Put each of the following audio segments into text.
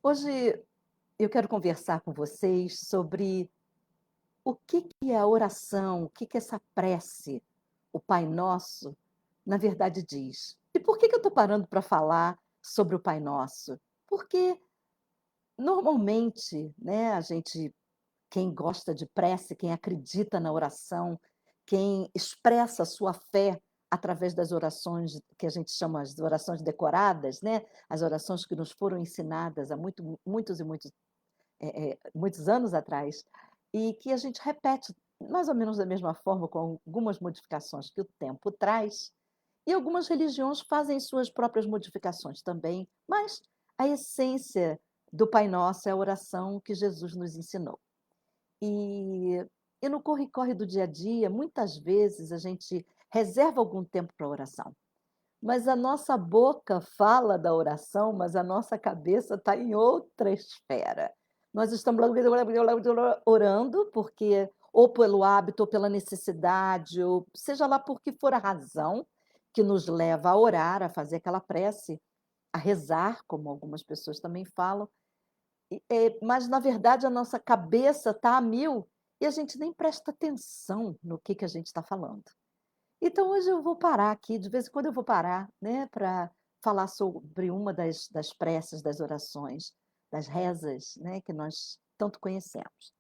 Hoje eu quero conversar com vocês sobre o que que a oração, o que que essa prece, o Pai Nosso, na verdade diz. E por que que eu estou parando para falar sobre o Pai Nosso? Porque normalmente, né, a gente, quem gosta de prece, quem acredita na oração, quem expressa a sua fé através das orações que a gente chama as orações decoradas, né, as orações que nos foram ensinadas há muitos e muitos muitos anos atrás, e que a gente repete mais ou menos da mesma forma, com algumas modificações que o tempo traz, e algumas religiões fazem suas próprias modificações também, mas a essência do Pai Nosso é a oração que Jesus nos ensinou. E e no corre-corre do dia a dia, muitas vezes a gente reserva algum tempo para oração, mas a nossa boca fala da oração, mas a nossa cabeça está em outra esfera. Nós estamos orando, porque ou pelo hábito, ou pela necessidade, ou seja lá por que for a razão que nos leva a orar, a fazer aquela prece, a rezar, como algumas pessoas também falam, mas na verdade a nossa cabeça está a mil, e a gente nem presta atenção no que a gente está falando. Então hoje eu vou parar aqui, de vez em quando eu vou parar, né, para falar sobre uma das preces, das orações, das rezas, né, que nós tanto conhecemos.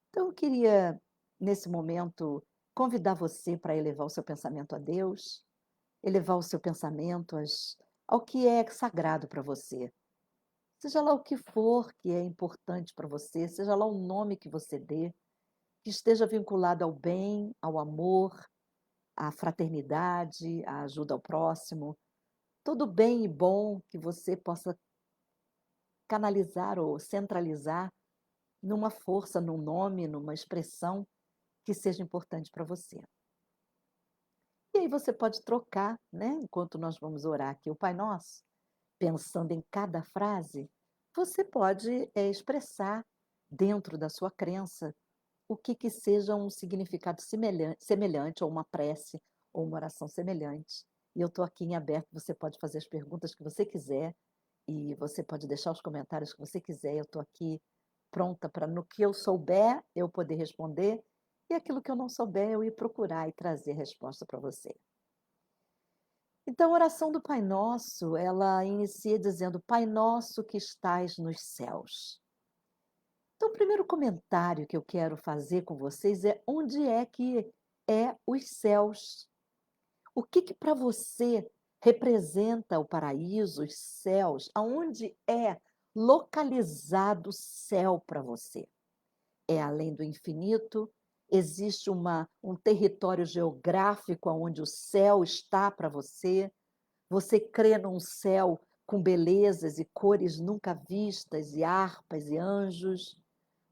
Então eu queria, nesse momento, convidar você para elevar o seu pensamento a Deus, elevar o seu pensamento ao que é sagrado para você. Seja lá o que for que é importante para você, seja lá o nome que você dê, que esteja vinculado ao bem, ao amor, à fraternidade, à ajuda ao próximo, todo bem e bom que você possa canalizar ou centralizar numa força, num nome, numa expressão que seja importante para você. E aí você pode trocar, né, enquanto nós vamos orar aqui o Pai Nosso, pensando em cada frase, você pode, expressar dentro da sua crença o que que seja um significado semelhante, ou uma prece, ou uma oração semelhante. E eu estou aqui em aberto, você pode fazer as perguntas que você quiser, e você pode deixar os comentários que você quiser, eu estou aqui pronta para, no que eu souber, eu poder responder, e aquilo que eu não souber, eu ir procurar e trazer resposta para você. Então a oração do Pai Nosso, ela inicia dizendo: "Pai nosso que estais nos céus". Então, o primeiro comentário que eu quero fazer com vocês é: onde é que é os céus? O que que para você representa o paraíso, os céus? Aonde é localizado o céu para você? É além do infinito? Existe um território geográfico aonde o céu está para você? Você crê num céu com belezas e cores nunca vistas, e harpas e anjos?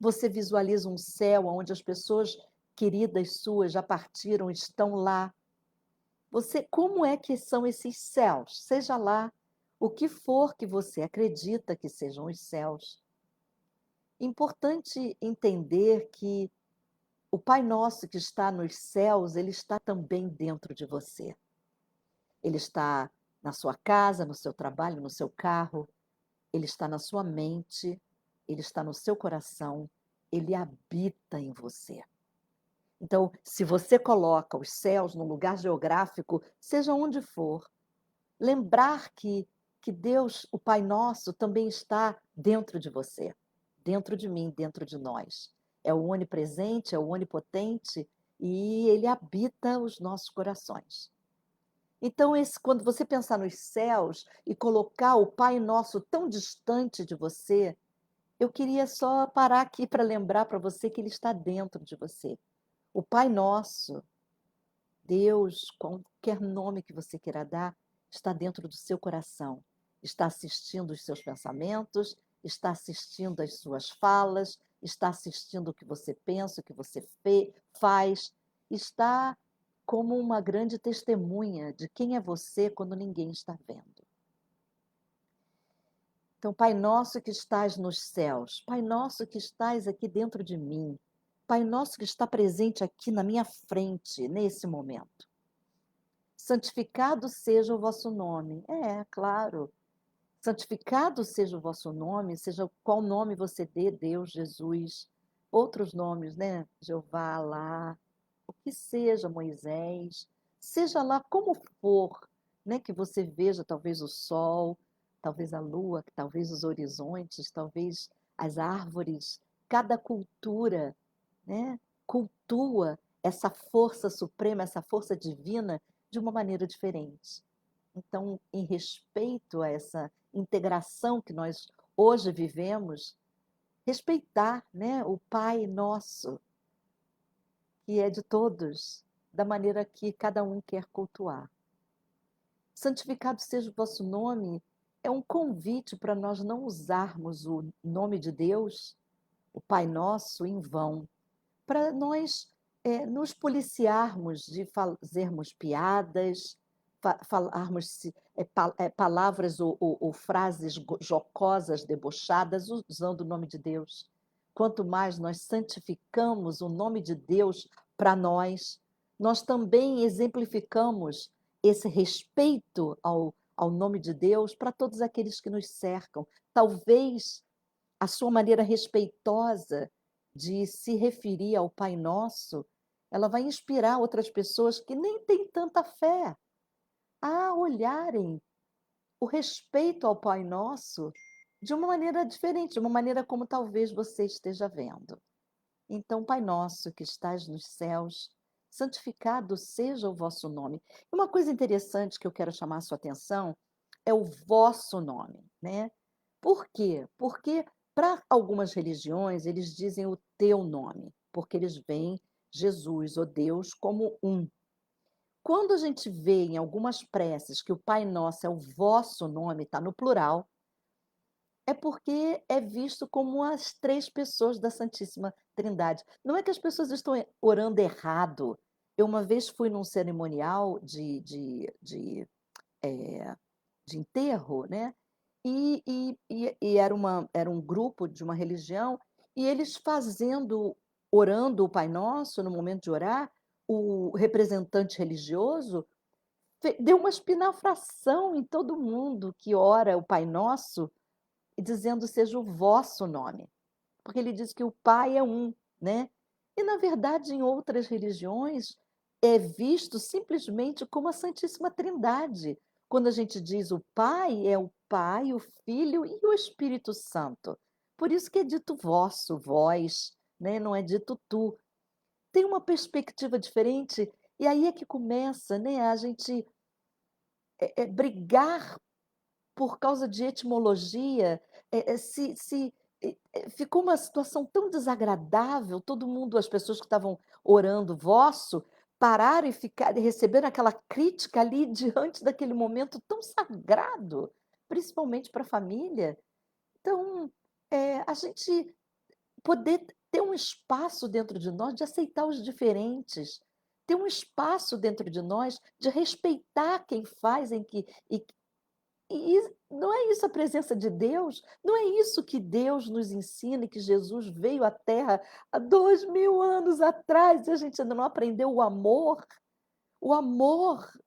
Você visualiza um céu onde as pessoas queridas suas já partiram, estão lá? Você, como é que são esses céus? Seja lá o que for que você acredita que sejam os céus. Importante entender que o Pai Nosso que está nos céus, ele está também dentro de você. Ele está na sua casa, no seu trabalho, no seu carro, ele está na sua mente, ele está no seu coração, ele habita em você. Então, se você coloca os céus num lugar geográfico, seja onde for, lembrar que Deus, o Pai Nosso, também está dentro de você, dentro de mim, dentro de nós. É o onipresente, é o onipotente, e ele habita os nossos corações. Então, quando você pensar nos céus e colocar o Pai Nosso tão distante de você, eu queria só parar aqui para lembrar para você que ele está dentro de você. O Pai Nosso, Deus, qualquer nome que você queira dar, está dentro do seu coração. Está assistindo os seus pensamentos, está assistindo as suas falas, está assistindo o que você pensa, o que você faz, está como uma grande testemunha de quem é você quando ninguém está vendo. Então, Pai nosso que estás nos céus, Pai nosso que estás aqui dentro de mim, Pai nosso que está presente aqui na minha frente, nesse momento. Santificado seja o vosso nome. É, claro. Santificado seja o vosso nome, seja qual nome você dê, Deus, Jesus, outros nomes, né? Jeová, Alá, o que seja, Moisés, seja lá como for, né? Que você veja talvez o sol, talvez a lua, talvez os horizontes, talvez as árvores, cada cultura, né? Cultua essa força suprema, essa força divina de uma maneira diferente. Então, em respeito a essa integração que nós hoje vivemos, respeitar, né, o Pai Nosso, que é de todos, da maneira que cada um quer cultuar. Santificado seja o vosso nome é um convite para nós não usarmos o nome de Deus, o Pai Nosso, em vão, para nós nos policiarmos de fazermos piadas, falarmos palavras ou frases jocosas, debochadas, usando o nome de Deus. Quanto mais nós santificamos o nome de Deus para nós, nós também exemplificamos esse respeito ao nome de Deus para todos aqueles que nos cercam. Talvez a sua maneira respeitosa de se referir ao Pai Nosso, ela vai inspirar outras pessoas que nem têm tanta fé a olharem o respeito ao Pai Nosso de uma maneira diferente, de uma maneira como talvez você esteja vendo. Então, Pai Nosso que estás nos céus, santificado seja o vosso nome. Uma coisa interessante que eu quero chamar a sua atenção é o vosso nome, né? Por quê? Porque para algumas religiões eles dizem o teu nome, porque eles veem Jesus ou Deus como um. Quando a gente vê em algumas preces que o Pai Nosso é o vosso nome, está no plural, é porque é visto como as três pessoas da Santíssima Trindade. Não é que as pessoas estão orando errado. Eu uma vez fui num cerimonial eh, de enterro, né? E era um grupo de uma religião, e eles orando o Pai Nosso, no momento de orar, o representante religioso deu uma espinafração em todo mundo que ora o Pai Nosso, e dizendo seja o vosso nome, porque ele diz que o Pai é um, né? E na verdade, em outras religiões, é visto simplesmente como a Santíssima Trindade. Quando a gente diz o Pai, é o Pai, o Filho e o Espírito Santo. Por isso que é dito vosso, vós, né? Não é dito tu. Tem uma perspectiva diferente, e aí é que começa, né, a gente brigar por causa de etimologia, ficou uma situação tão desagradável, todo mundo, as pessoas que estavam orando vosso, pararam e receberam aquela crítica ali diante daquele momento tão sagrado, principalmente para a família. Então, a gente poder ter um espaço dentro de nós de aceitar os diferentes, ter um espaço dentro de nós de respeitar quem faz não é isso a presença de Deus? Não é isso que Deus nos ensina e que Jesus veio à Terra há 2000 anos atrás e a gente ainda não aprendeu o amor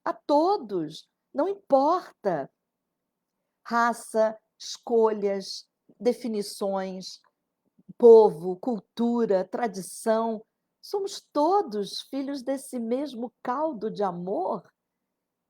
a todos, não importa raça, escolhas, definições, povo, cultura, tradição, somos todos filhos desse mesmo caldo de amor.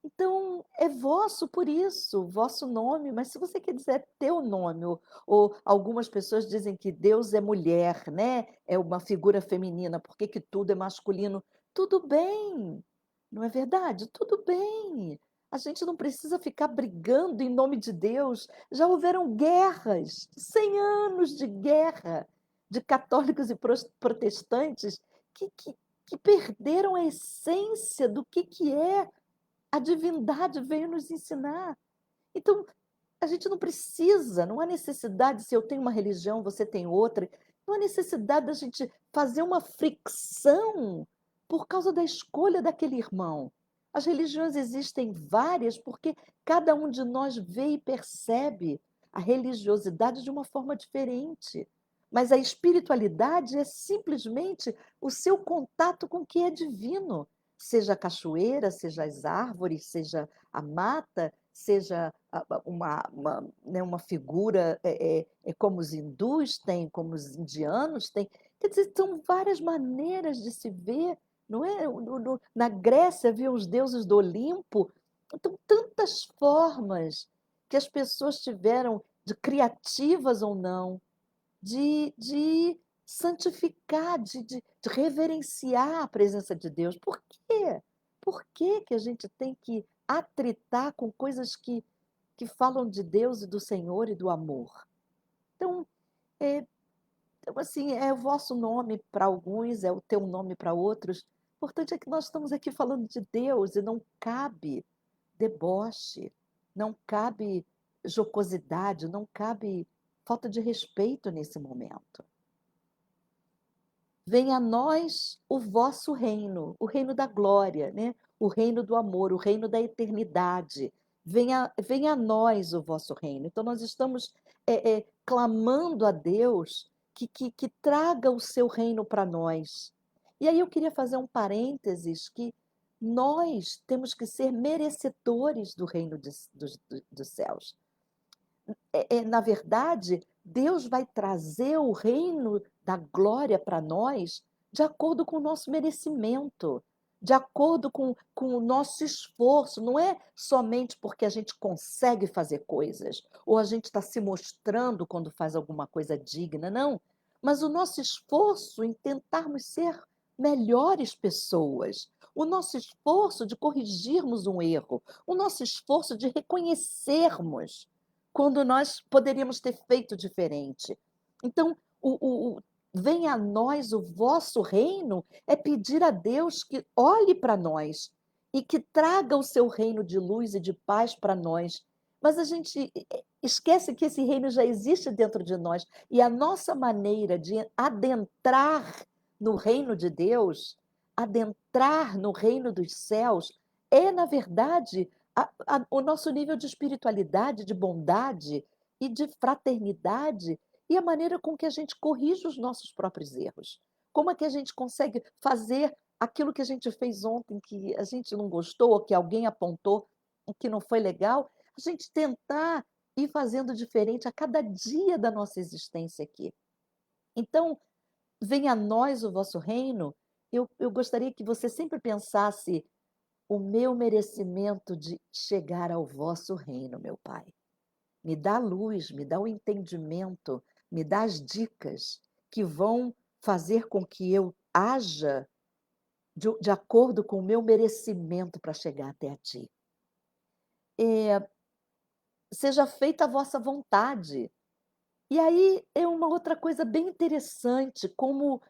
Então, é vosso por isso, vosso nome, mas se você quer dizer teu nome, ou algumas pessoas dizem que Deus é mulher, né? É uma figura feminina, por que que tudo é masculino? Tudo bem, não é verdade? Tudo bem. A gente não precisa ficar brigando em nome de Deus. Já houveram guerras, 100 anos de guerra de católicos e protestantes que, que, que perderam a essência do que é a divindade veio nos ensinar. Então, a gente não precisa, não há necessidade, se eu tenho uma religião, você tem outra, não há necessidade da gente fazer uma fricção por causa da escolha daquele irmão. As religiões existem várias porque cada um de nós vê e percebe a religiosidade de uma forma diferente. Mas a espiritualidade é simplesmente o seu contato com o que é divino, seja a cachoeira, seja as árvores, seja a mata, seja né, uma figura, como os hindus têm, como os indianos têm. Quer dizer, são várias maneiras de se ver, não é? Na Grécia havia os deuses do Olimpo, então tantas formas que as pessoas tiveram, de criativas ou não, de santificar, de reverenciar a presença de Deus. Por quê? Por que que a gente tem que atritar com coisas que falam de Deus e do Senhor e do amor? Então, é, então, assim, é o vosso nome para alguns, é o teu nome para outros. O importante é que nós estamos aqui falando de Deus e não cabe deboche, não cabe jocosidade, não cabe falta de respeito nesse momento. Venha a nós o vosso reino, o reino da glória, né? O reino do amor, o reino da eternidade. Venha a nós o vosso reino. Então, nós estamos clamando a Deus que traga o seu reino para nós. E aí eu queria fazer um parênteses que nós temos que ser merecedores do reino dos céus. Na verdade, Deus vai trazer o reino da glória para nós de acordo com o nosso merecimento, de acordo com o nosso esforço. Não é somente porque a gente consegue fazer coisas, ou a gente está se mostrando quando faz alguma coisa digna, não. Mas o nosso esforço em tentarmos ser melhores pessoas, o nosso esforço de corrigirmos um erro, o nosso esforço de reconhecermos quando nós poderíamos ter feito diferente. Então, venha a nós o vosso reino é pedir a Deus que olhe para nós e que traga o seu reino de luz e de paz para nós. Mas a gente esquece que esse reino já existe dentro de nós e a nossa maneira de adentrar no reino de Deus, adentrar no reino dos céus, é, na verdade, o nosso nível de espiritualidade, de bondade e de fraternidade e a maneira com que a gente corrige os nossos próprios erros. Como é que a gente consegue fazer aquilo que a gente fez ontem, que a gente não gostou, ou que alguém apontou que não foi legal, a gente tentar ir fazendo diferente a cada dia da nossa existência aqui. Então, venha a nós o vosso reino. Eu gostaria que você sempre pensasse o meu merecimento de chegar ao vosso reino, meu Pai. Me dá luz, me dá o entendimento, me dá as dicas que vão fazer com que eu haja de acordo com o meu merecimento para chegar até a Ti. Seja feita a vossa vontade. E aí é uma outra coisa bem interessante, como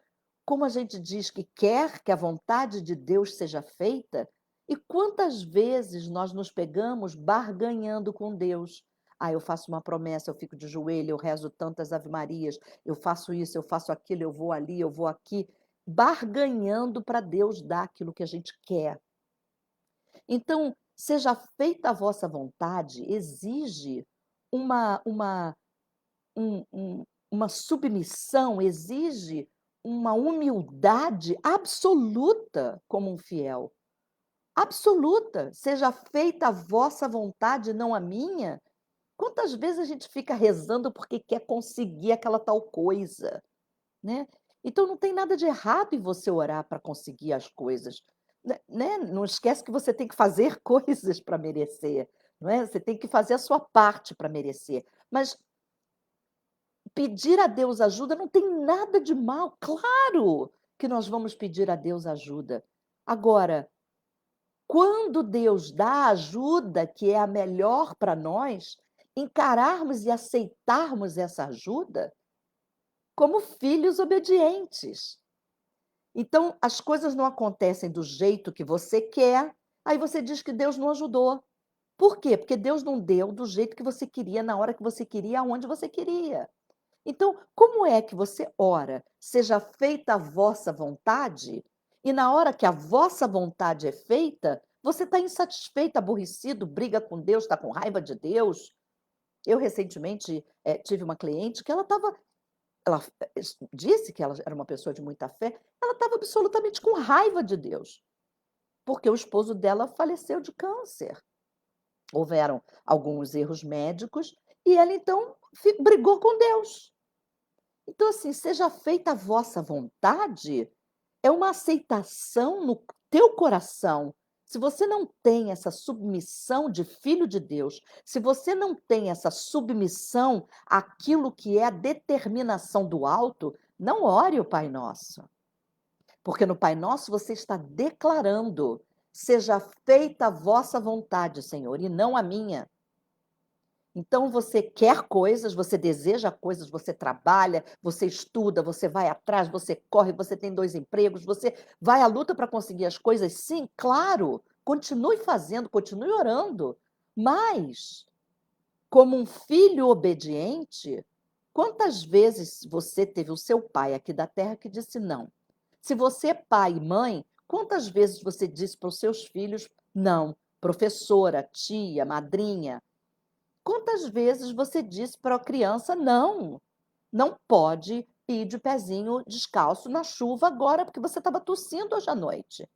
a gente diz que quer que a vontade de Deus seja feita, e quantas vezes nós nos pegamos barganhando com Deus. Ah, eu faço uma promessa, eu fico de joelho, eu rezo tantas ave-marias, eu faço isso, eu faço aquilo, eu vou ali, eu vou aqui, barganhando para Deus dar aquilo que a gente quer. Então, seja feita a vossa vontade, exige uma, uma uma submissão, exige uma humildade absoluta como um fiel. Absoluta. Seja feita a vossa vontade, não a minha. Quantas vezes a gente fica rezando porque quer conseguir aquela tal coisa, né? Então não tem nada de errado em você orar para conseguir as coisas, né? Não esquece que você tem que fazer coisas para merecer, não é? Você tem que fazer a sua parte para merecer. Mas pedir a Deus ajuda não tem nada de mal, claro que nós vamos pedir a Deus ajuda. Agora, quando Deus dá a ajuda que é a melhor para nós, encararmos e aceitarmos essa ajuda como filhos obedientes. Então, as coisas não acontecem do jeito que você quer, aí você diz que Deus não ajudou. Por quê? Porque Deus não deu do jeito que você queria, na hora que você queria, aonde você queria. Então, como é que você ora? Seja feita a vossa vontade, e na hora que a vossa vontade é feita, você está insatisfeito, aborrecido, briga com Deus, está com raiva de Deus. Eu recentemente tive uma cliente que ela disse que ela era uma pessoa de muita fé, ela estava absolutamente com raiva de Deus, porque o esposo dela faleceu de câncer. houveram alguns erros médicos, e ela então brigou com Deus. Então, assim, seja feita a vossa vontade, é uma aceitação no teu coração. Se você não tem essa submissão de filho de Deus, se você não tem essa submissão àquilo que é a determinação do alto, não ore o Pai Nosso. Porque no Pai Nosso você está declarando: seja feita a vossa vontade, Senhor, e não a minha. Então você quer coisas, você deseja coisas, você trabalha, você estuda, você vai atrás, você corre, você tem 2 empregos, você vai à luta para conseguir as coisas. Sim, claro, continue fazendo, continue orando, mas, como um filho obediente, quantas vezes você teve o seu pai aqui da terra que disse não? Se você é pai e mãe, quantas vezes você disse para os seus filhos não? Professora, tia, madrinha, quantas vezes você disse para a criança: "Não, não pode ir de pezinho descalço na chuva agora, porque você estava tossindo hoje à noite".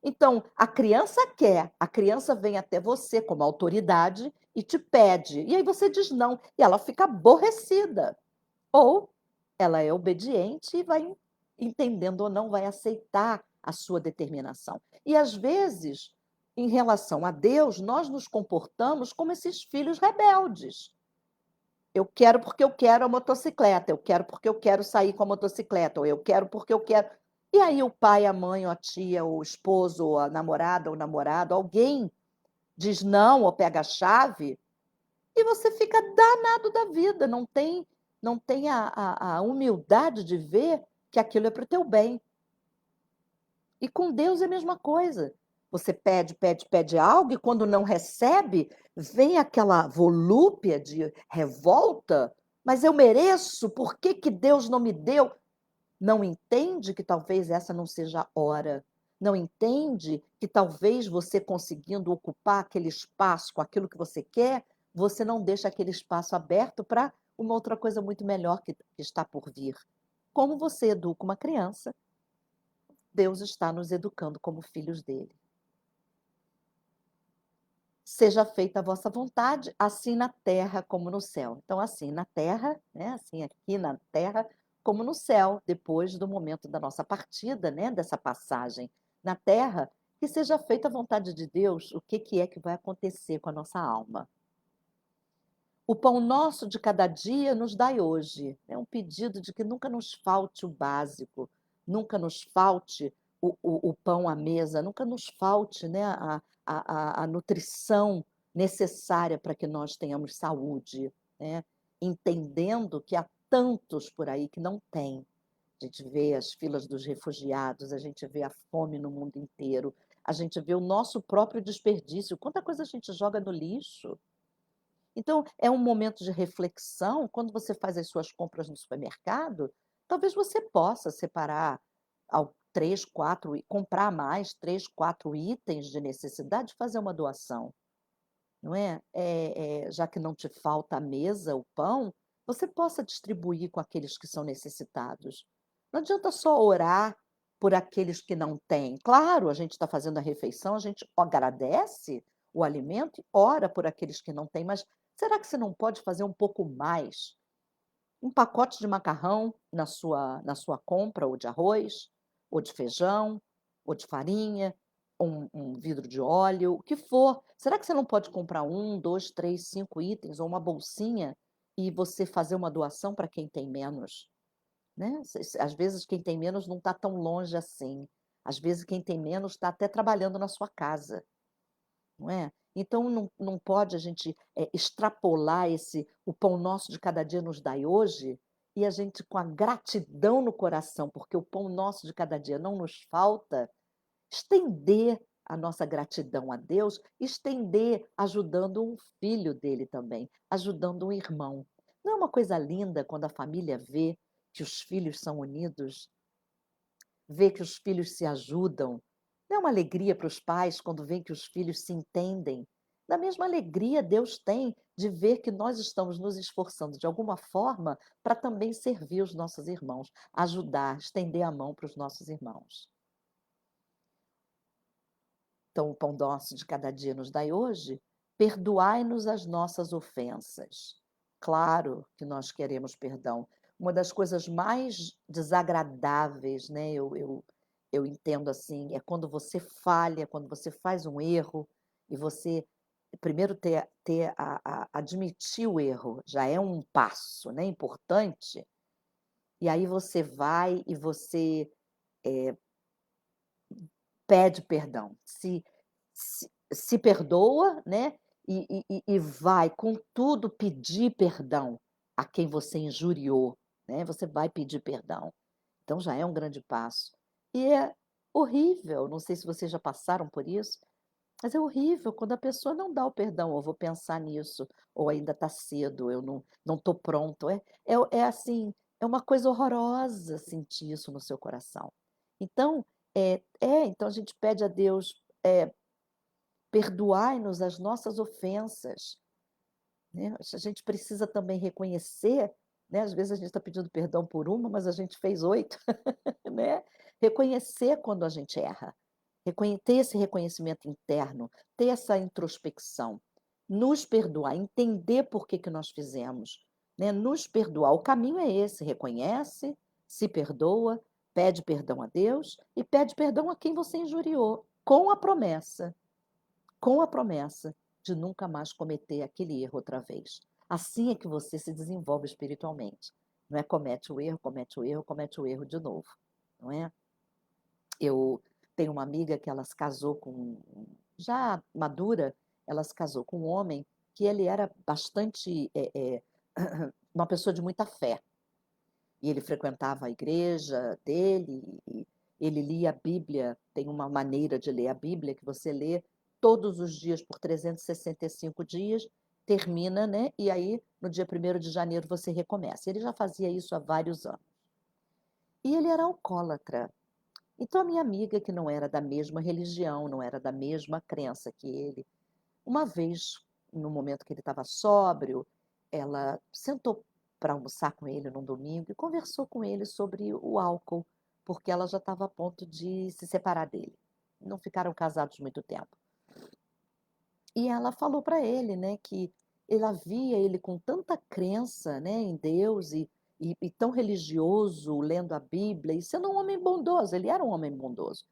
Então, a criança quer, a criança vem até você como autoridade e te pede, e aí você diz não, e ela fica aborrecida. Ou ela é obediente e vai entendendo ou não, vai aceitar a sua determinação. E às vezes, em relação a Deus, nós nos comportamos como esses filhos rebeldes. Eu quero porque eu quero a motocicleta, eu quero porque eu quero sair com a motocicleta, ou eu quero porque eu quero. E aí o pai, a mãe, ou a tia, ou o esposo, ou a namorada, ou o namorado, alguém diz não ou pega a chave, e você fica danado da vida, não tem a humildade de ver que aquilo é para o teu bem. E com Deus é a mesma coisa. Você pede, pede, pede algo e quando não recebe, vem aquela volúpia de revolta, mas eu mereço, por que que Deus não me deu? Não entende que talvez essa não seja a hora. Não entende que talvez você conseguindo ocupar aquele espaço com aquilo que você quer, você não deixa aquele espaço aberto para uma outra coisa muito melhor que está por vir. Como você educa uma criança, Deus está nos educando como filhos dele. Seja feita a vossa vontade, assim na terra como no céu. Então, assim na terra, né, assim aqui na terra, como no céu, depois do momento da nossa partida, né, dessa passagem na terra, que seja feita a vontade de Deus, o que que é que vai acontecer com a nossa alma. O pão nosso de cada dia nos dai hoje. É um pedido de que nunca nos falte o básico, nunca nos falte o pão à mesa, nunca nos falte, né, a nutrição necessária para que nós tenhamos saúde, né? Entendendo que há tantos por aí que não têm. A gente vê as filas dos refugiados, a gente vê a fome no mundo inteiro, a gente vê o nosso próprio desperdício. Quanta coisa a gente joga no lixo. Então, é um momento de reflexão, quando você faz as suas compras no supermercado, talvez você possa separar 3, 4 e comprar mais 3, 4 itens de necessidade e fazer uma doação, não é? Já que não te falta a mesa, o pão, você possa distribuir com aqueles que são necessitados. Não adianta só orar por aqueles que não têm. Claro, a gente está fazendo a refeição, a gente agradece o alimento e ora por aqueles que não têm, mas será que você não pode fazer um pouco mais? Um pacote de macarrão na sua compra, ou de arroz, ou de feijão, ou de farinha, um vidro de óleo, o que for. Será que você não pode comprar 1, 2, 3, 5 itens ou uma bolsinha e você fazer uma doação para quem tem menos, né? Às vezes quem tem menos não está tão longe assim. Às vezes quem tem menos está até trabalhando na sua casa. Não é? Então não pode a gente, extrapolar esse "o pão nosso de cada dia nos dai hoje", e a gente com a gratidão no coração, porque o pão nosso de cada dia não nos falta, estender a nossa gratidão a Deus, estender ajudando um filho dele também, ajudando um irmão. Não é uma coisa linda quando a família vê que os filhos são unidos? Ver que os filhos se ajudam. Não é uma alegria para os pais quando veem que os filhos se entendem? Da mesma alegria Deus tem de ver que nós estamos nos esforçando de alguma forma para também servir os nossos irmãos, ajudar, estender a mão para os nossos irmãos. Então, o pão nosso de cada dia nos dai hoje perdoai-nos as nossas ofensas. Claro que nós queremos perdão. Uma das coisas mais desagradáveis, né, eu entendo assim, é quando você falha, quando você faz um erro e você primeiro ter a admitir o erro, já é um passo, né, importante, e aí você vai e você, eh, pede perdão, se perdoa, né, e vai com tudo pedir perdão a quem você injuriou, né, você vai pedir perdão. Então já é um grande passo. E é horrível, não sei se vocês já passaram por isso, mas é horrível quando a pessoa não dá o perdão: "Eu vou pensar nisso", ou "Ainda está cedo, eu não estou pronto". É assim, é uma coisa horrorosa sentir isso no seu coração. Então, então a gente pede a Deus, perdoai-nos as nossas ofensas, né. A gente precisa também reconhecer, né, às vezes a gente está pedindo perdão por uma, mas a gente fez 8, né. Reconhecer quando a gente erra, ter esse reconhecimento interno, ter essa introspecção, nos perdoar, entender por que que nós fizemos, né, nos perdoar. O caminho é esse: reconhece, se perdoa, pede perdão a Deus e pede perdão a quem você injuriou, com a promessa de nunca mais cometer aquele erro outra vez. Assim é que você se desenvolve espiritualmente. Não é comete o erro, comete o erro, comete o erro de novo, não é? Eu tenho uma amiga que ela se casou com já madura, ela se casou com um homem que ele era bastante, uma pessoa de muita fé. E ele frequentava a igreja dele e ele lia a Bíblia, tem uma maneira de ler a Bíblia que você lê todos os dias por 365 dias, termina, né, e aí no dia 1º de janeiro você recomeça. Ele já fazia isso há vários anos. E ele era alcoólatra. Então a minha amiga, que não era da mesma religião, não era da mesma crença que ele, uma vez, no momento que ele estava sóbrio, ela sentou para almoçar com ele num domingo e conversou com ele sobre o álcool, porque ela já estava a ponto de se separar dele. Não ficaram casados muito tempo. E ela falou para ele, né, que ela via ele com tanta crença, né, em Deus e tão religioso, lendo a Bíblia e sendo um homem bondoso, ele era um homem bondoso.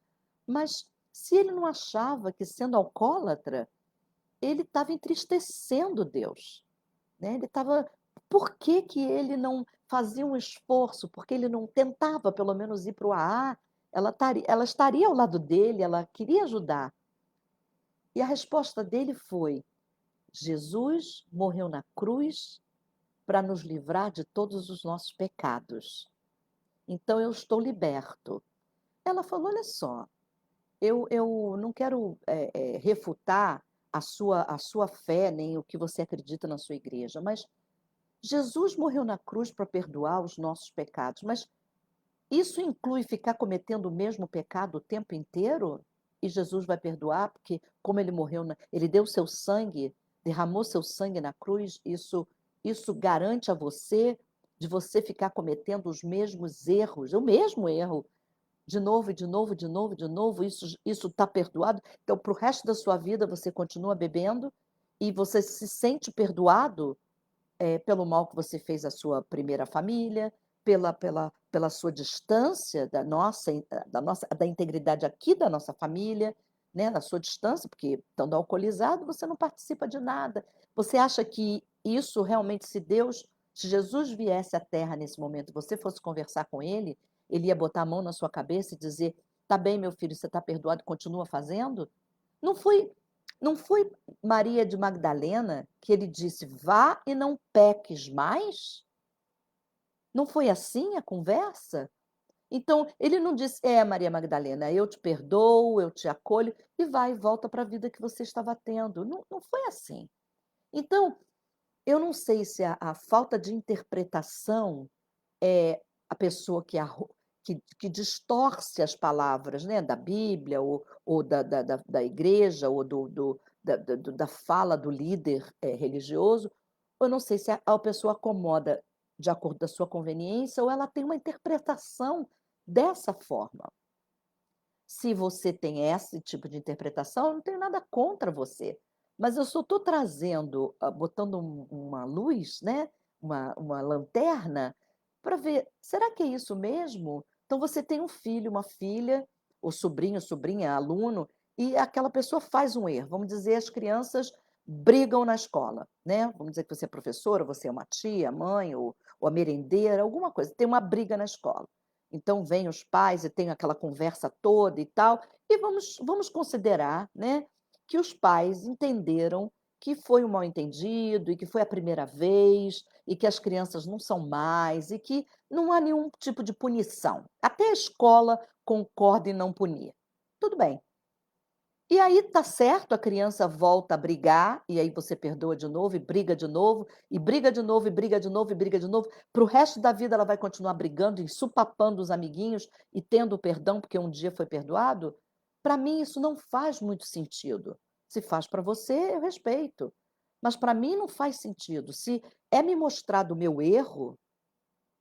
Mas se ele não achava que sendo alcoólatra, ele estava entristecendo Deus, né, ele estava por que que ele não fazia um esforço, por que ele não tentava pelo menos ir para o AA, ela estaria ao lado dele, ela queria ajudar. E a resposta dele foi: Jesus morreu na cruz para nos livrar de todos os nossos pecados. Então eu estou liberto. Ela falou: "Olha só, eu não quero, refutar a sua fé, nem o que você acredita na sua igreja, mas Jesus morreu na cruz para perdoar os nossos pecados, mas isso inclui ficar cometendo o mesmo pecado o tempo inteiro? E Jesus vai perdoar, porque como ele morreu ele deu seu sangue, derramou seu sangue na cruz, isso garante a você de você ficar cometendo os mesmos erros, o mesmo erro, de novo, e de novo, de novo, de novo, isso está perdoado. Então, para o resto da sua vida, você continua bebendo e você se sente perdoado pelo mal que você fez à sua primeira família, pela sua distância da integridade aqui da nossa família, né, da sua distância, porque estando alcoolizado você não participa de nada. Você acha que isso realmente se Jesus viesse à Terra nesse momento e você fosse conversar com ele ia botar a mão na sua cabeça e dizer: "Tá bem meu filho, você está perdoado, continua fazendo"? Não foi não foi Maria de Magdalena que ele disse: "Vá e não peques mais"? Não foi assim a conversa? Então, ele não disse: "É, Maria Magdalena, eu te perdoo, eu te acolho", e vai e volta para a vida que você estava tendo. Não foi assim. Então, eu não sei se a falta de interpretação é a pessoa que distorce as palavras, né, da Bíblia ou da igreja ou da fala do líder, religioso, eu não sei se a pessoa acomoda de acordo da sua conveniência ou ela tem uma interpretação dessa forma. Se você tem esse tipo de interpretação, eu não tenho nada contra você, mas eu só estou trazendo, botando uma luz, né, uma lanterna, para ver, será que é isso mesmo? Então você tem um filho, uma filha, ou sobrinho, sobrinha, aluno, e aquela pessoa faz um erro. Vamos dizer, as crianças brigam na escola, né? Vamos dizer que você é professora, você é uma tia, mãe, ou a merendeira, alguma coisa. Tem uma briga na escola. Então vêm os pais e tem aquela conversa toda e tal, e vamos considerar, né, que os pais entenderam que foi um mal-entendido e que foi a primeira vez e que as crianças não são mais e que não há nenhum tipo de punição. Até a escola concorda em não punir. Tudo bem. E aí tá certo, a criança volta a brigar, e aí você perdoa de novo, e briga de novo, e briga de novo, e briga de novo, e briga de novo. Para o resto da vida ela vai continuar brigando, ensupapando os amiguinhos e tendo perdão porque um dia foi perdoado? Para mim isso não faz muito sentido. Se faz para você, eu respeito. Mas para mim não faz sentido. Se é me mostrado o meu erro,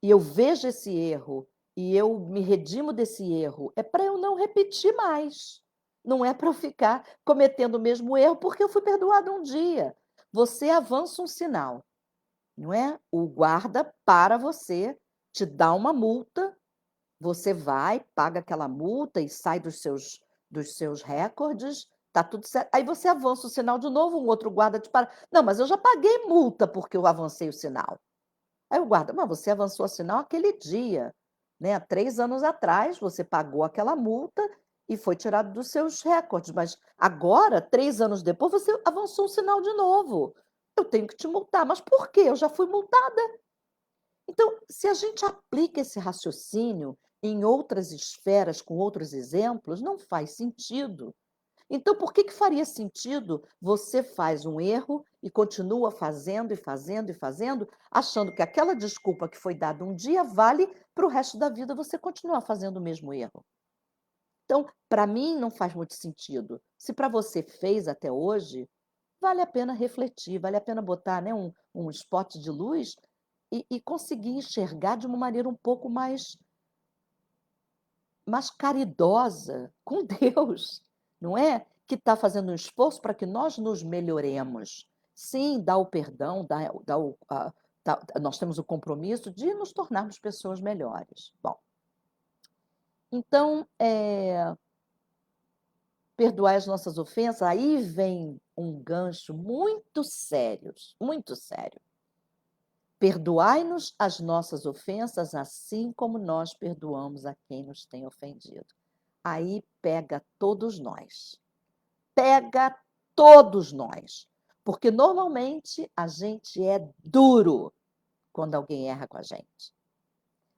e eu vejo esse erro, e eu me redimo desse erro, é para eu não repetir mais. Não é para eu ficar cometendo o mesmo erro, porque eu fui perdoada um dia. Você avança um sinal, não é? O guarda para você, te dá uma multa, você vai, paga aquela multa e sai dos seus recordes, tá tudo certo. Aí você avança o sinal de novo, um outro guarda te para. Não, mas eu já paguei multa porque eu avancei o sinal. Aí o guarda: "Mas você avançou o sinal aquele dia, né, há 3 anos atrás você pagou aquela multa e foi tirado dos seus recordes, mas agora, 3 anos depois, você avançou o sinal de novo. Eu tenho que te multar". "Mas por quê? Eu já fui multada". Então, se a gente aplica esse raciocínio em outras esferas, com outros exemplos, não faz sentido. Então, por que que faria sentido você faz um erro e continua fazendo e fazendo e fazendo, achando que aquela desculpa que foi dada um dia vale para o resto da vida você continuar fazendo o mesmo erro? Então, para mim não faz muito sentido. Se para você fez até hoje, vale a pena refletir, vale a pena botar, né, um spot de luz e conseguir enxergar de uma maneira um pouco mais caridosa com Deus, não é? Que está fazendo um esforço para que nós nos melhoremos. Sim, dá o perdão, dá o nós temos o compromisso de nos tornarmos pessoas melhores. Bom, então, perdoar as nossas ofensas, aí vem um gancho muito sério. Perdoai-nos as nossas ofensas, assim como nós perdoamos a quem nos tem ofendido. Aí pega todos nós. Pega todos nós. Porque normalmente a gente é duro quando alguém erra com a gente.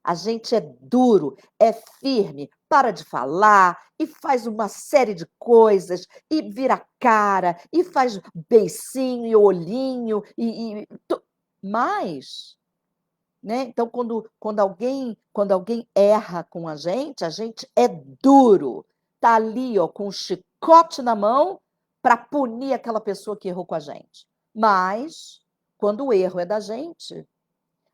A gente é duro, é firme, para de falar e faz uma série de coisas e vira a cara e faz beicinho e olhinho mas, né, então quando alguém erra com a gente é duro. Tá ali, ó, com um chicote na mão para punir aquela pessoa que errou com a gente. Mas, quando o erro é da gente,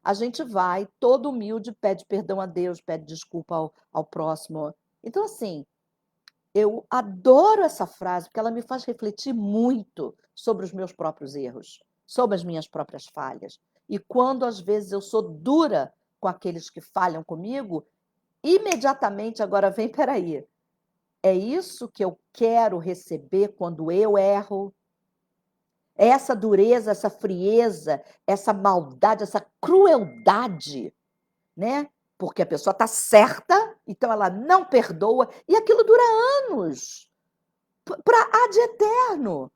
a gente vai todo humilde, pede perdão a Deus, pede desculpa ao próximo. Então, assim, eu adoro essa frase, porque ela me faz refletir muito sobre os meus próprios erros, sobre as minhas próprias falhas. E quando, às vezes, eu sou dura com aqueles que falham comigo, imediatamente agora vem, peraí, é isso que eu quero receber quando eu erro? É essa dureza, essa frieza, essa maldade, essa crueldade, né? Porque a pessoa está certa, então ela não perdoa, e aquilo dura anos, para ad eterno.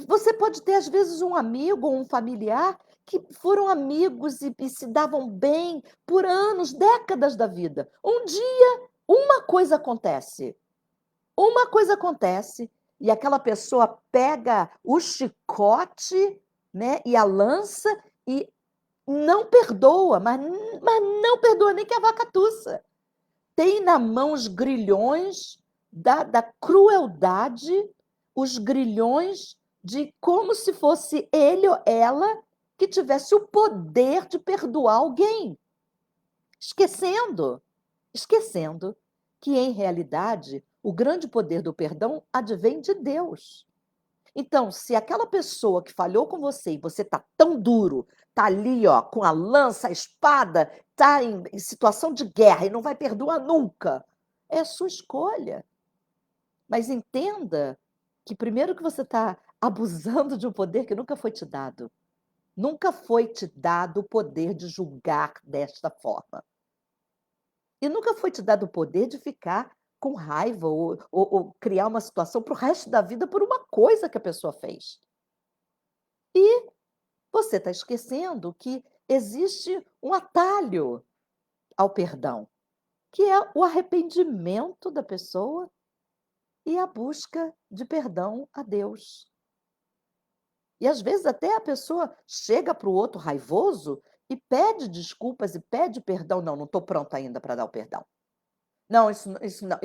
Você pode ter, às vezes, um amigo ou um familiar que foram amigos e se davam bem por anos, décadas da vida. Um dia, uma coisa acontece e aquela pessoa pega o chicote, né, e a lança e não perdoa, mas não perdoa nem que a vaca tussa. Tem na mão os grilhões da crueldade, os grilhões de como se fosse ele ou ela que tivesse o poder de perdoar alguém, esquecendo, esquecendo que, em realidade, o grande poder do perdão advém de Deus. Então, se aquela pessoa que falhou com você e você tá tão duro, tá ali, ó, com a lança, a espada, tá em situação de guerra e não vai perdoar nunca, é a sua escolha. Mas entenda que primeiro que você está abusando de um poder que nunca foi te dado. Nunca foi te dado o poder de julgar desta forma. E nunca foi te dado o poder de ficar com raiva ou criar uma situação para o resto da vida por uma coisa que a pessoa fez. E você está esquecendo que existe um atalho ao perdão, que é o arrependimento da pessoa e a busca de perdão a Deus. E às vezes até a pessoa chega para o outro raivoso e pede desculpas e pede perdão. Não, não estou pronto ainda para dar o perdão. Não, isso não,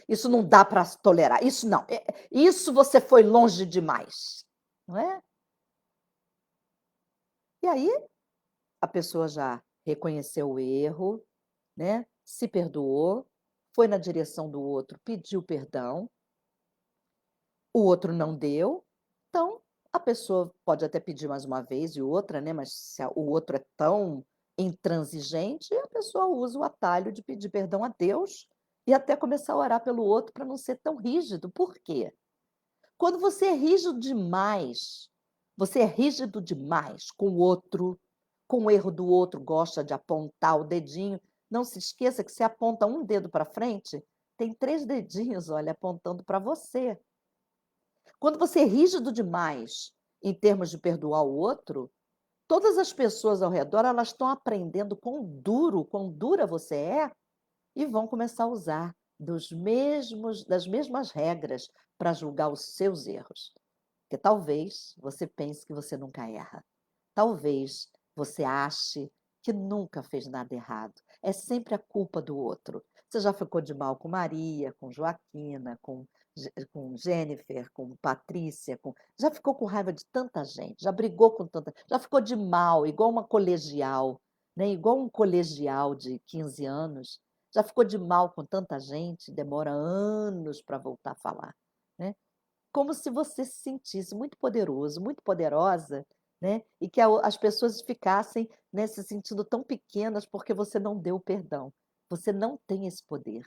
isso não dá para tolerar. Isso não. Isso você foi longe demais, não é? E aí a pessoa já reconheceu o erro, né? Se perdoou, foi na direção do outro, pediu perdão, o outro não deu, então a pessoa pode até pedir mais uma vez e outra, né, mas se o outro é tão intransigente, a pessoa usa o atalho de pedir perdão a Deus e até começar a orar pelo outro para não ser tão rígido. Por quê? Quando você é rígido demais, você é rígido demais com o outro, com o erro do outro, gosta de apontar o dedinho, não se esqueça que você aponta um dedo para frente, tem 3 dedinhos, olha, apontando para você. Quando você é rígido demais em termos de perdoar o outro, todas as pessoas ao redor, elas estão aprendendo quão dura você é e vão começar a usar das mesmas regras para julgar os seus erros. Porque talvez você pense que você nunca erra. Talvez você ache que nunca fez nada errado. É sempre a culpa do outro. Você já ficou de mal com Maria, com Joaquina, com Jennifer, com Patrícia, já ficou com raiva de tanta gente, já brigou com tanta, já ficou de mal, igual uma colegial, né? Igual um colegial de 15 anos, já ficou de mal com tanta gente, demora anos para voltar a falar, né? Como se você se sentisse muito poderoso, muito poderosa, né, e que as pessoas ficassem, né, se sentindo tão pequenas porque você não deu o perdão. Você não tem esse poder.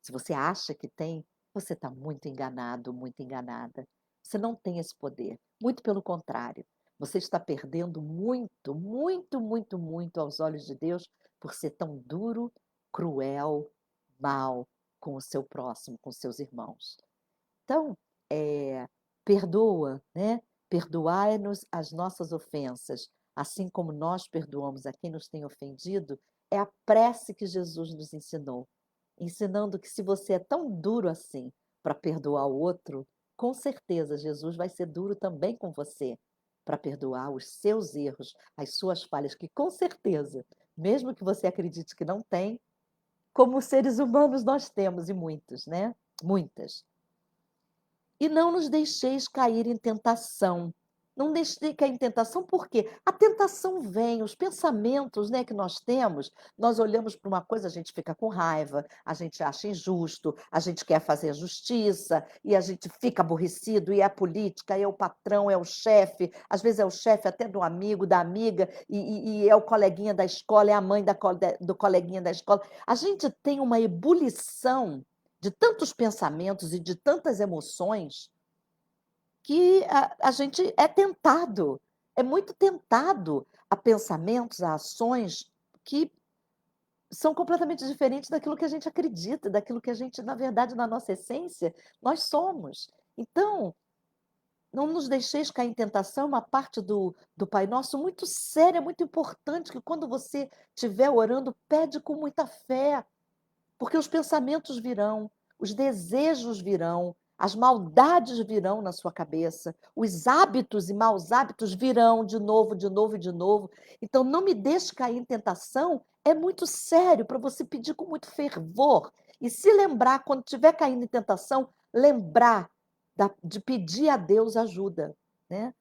Se você acha que tem, você está muito enganado, muito enganada. Você não tem esse poder. Muito pelo contrário. Você está perdendo muito, muito, muito, muito aos olhos de Deus por ser tão duro, cruel, mau com o seu próximo, com seus irmãos. Então, eh, perdoa, né, perdoai-nos as nossas ofensas, assim como nós perdoamos a quem nos tem ofendido, é a prece que Jesus nos ensinou, ensinando que se você é tão duro assim para perdoar o outro, com certeza Jesus vai ser duro também com você, para perdoar os seus erros, as suas falhas, que com certeza, mesmo que você acredite que não tem, como seres humanos nós temos e muitos, né, muitas. E não nos deixeis cair em tentação. Não deixe cair em tentação, por quê? A tentação vem, os pensamentos, né, que nós temos, nós olhamos para uma coisa, a gente fica com raiva, a gente acha injusto, a gente quer fazer justiça, e a gente fica aborrecido, e é a política, e é o patrão, é o chefe, às vezes é o chefe até do amigo, da amiga, e é o coleguinha da escola, é a mãe do coleguinha da escola. A gente tem uma ebulição de tantos pensamentos e de tantas emoções, que a gente é tentado, é muito tentado a pensamentos, a ações que são completamente diferentes daquilo que a gente acredita, daquilo que a gente, na verdade, na nossa essência, nós somos. Então, não nos deixeis cair em tentação, é uma parte do Pai Nosso muito séria, muito importante, que quando você estiver orando, pede com muita fé. Porque os pensamentos virão, os desejos virão, as maldades virão na sua cabeça, os hábitos e maus hábitos virão de novo, de novo e de novo. Então, não me deixe cair em tentação, é muito sério para você pedir com muito fervor. E se lembrar, quando estiver caindo em tentação, lembrar de pedir a Deus ajuda, né?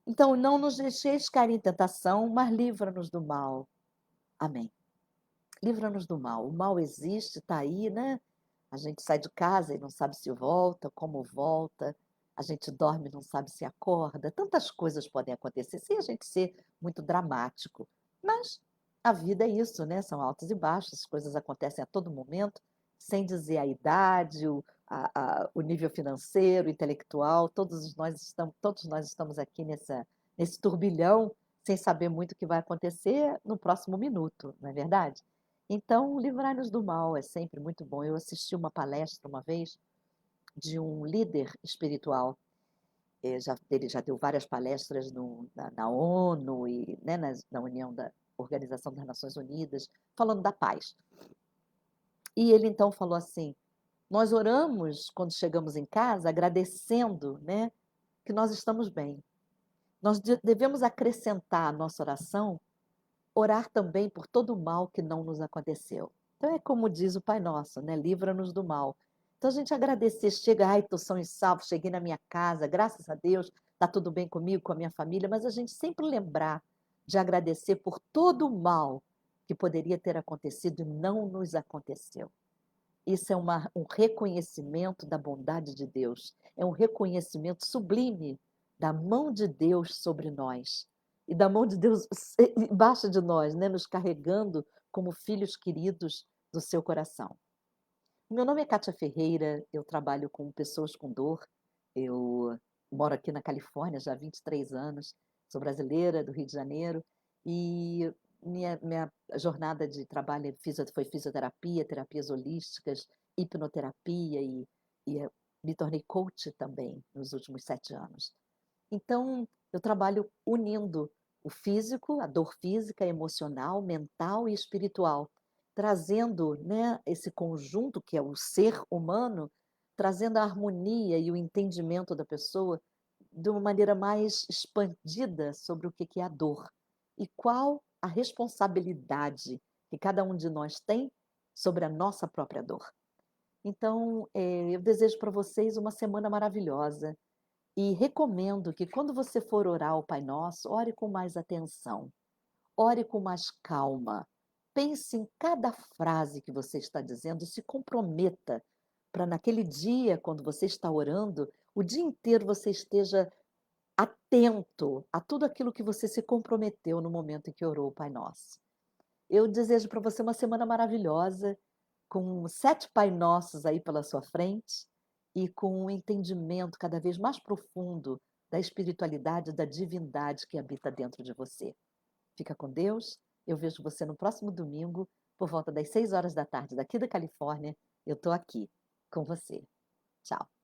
Então, não nos deixeis cair em tentação, mas livra-nos do mal. Amém. Livra-nos do mal. O mal existe, está aí, né? A gente sai de casa e não sabe se volta, como volta. a gente dorme e não sabe se acorda, tantas coisas podem acontecer, sem a gente ser muito dramático. Mas a vida é isso, né, são altos e baixos, as coisas acontecem a todo momento, sem dizer a idade, o nível financeiro, intelectual, todos nós estamos aqui nesse turbilhão, sem saber muito o que vai acontecer no próximo minuto, não é verdade? Então, livrai-nos do mal é sempre muito bom. Eu assisti uma palestra uma vez de um líder espiritual, ele já deu várias palestras na ONU e, né, na União da Organização das Nações Unidas, falando da paz. E ele então falou assim: nós oramos quando chegamos em casa, agradecendo, né, que nós estamos bem. Nós devemos acrescentar à nossa oração, orar também por todo o mal que não nos aconteceu. Então é como diz o Pai Nosso, né? Livra-nos do mal. Então a gente agradecer, chega, ai, estou são e salvo, cheguei na minha casa, graças a Deus, está tudo bem comigo, com a minha família, mas a gente sempre lembrar de agradecer por todo o mal que poderia ter acontecido e não nos aconteceu. Isso é um reconhecimento da bondade de Deus, é um reconhecimento sublime da mão de Deus sobre nós e da mão de Deus embaixo de nós, né, nos carregando como filhos queridos do seu coração. Meu nome é Kátia Ferreira, eu trabalho com pessoas com dor, eu moro aqui na Califórnia já há 23 anos, sou brasileira do Rio de Janeiro e minha jornada de trabalho foi fisioterapia, terapias holísticas, hipnoterapia e me tornei coach também nos últimos 7 anos. Então, eu trabalho unindo o físico, a dor física, emocional, mental e espiritual, trazendo, né, esse conjunto que é o ser humano, trazendo a harmonia e o entendimento da pessoa de uma maneira mais expandida sobre o que é a dor e qual a responsabilidade que cada um de nós tem sobre a nossa própria dor. Então, eu desejo para vocês uma semana maravilhosa e recomendo que quando você for orar o Pai Nosso, ore com mais atenção, ore com mais calma. Pense em cada frase que você está dizendo, se comprometa para naquele dia, quando você está orando, o dia inteiro você esteja atento a tudo aquilo que você se comprometeu no momento em que orou o Pai Nosso. Eu desejo para você uma semana maravilhosa, com 7 Pai Nossos aí pela sua frente e com um entendimento cada vez mais profundo da espiritualidade, da divindade que habita dentro de você. Fica com Deus. Eu vejo você no próximo domingo, por volta das 6 horas da tarde, daqui da Califórnia. Eu estou aqui com você. Tchau.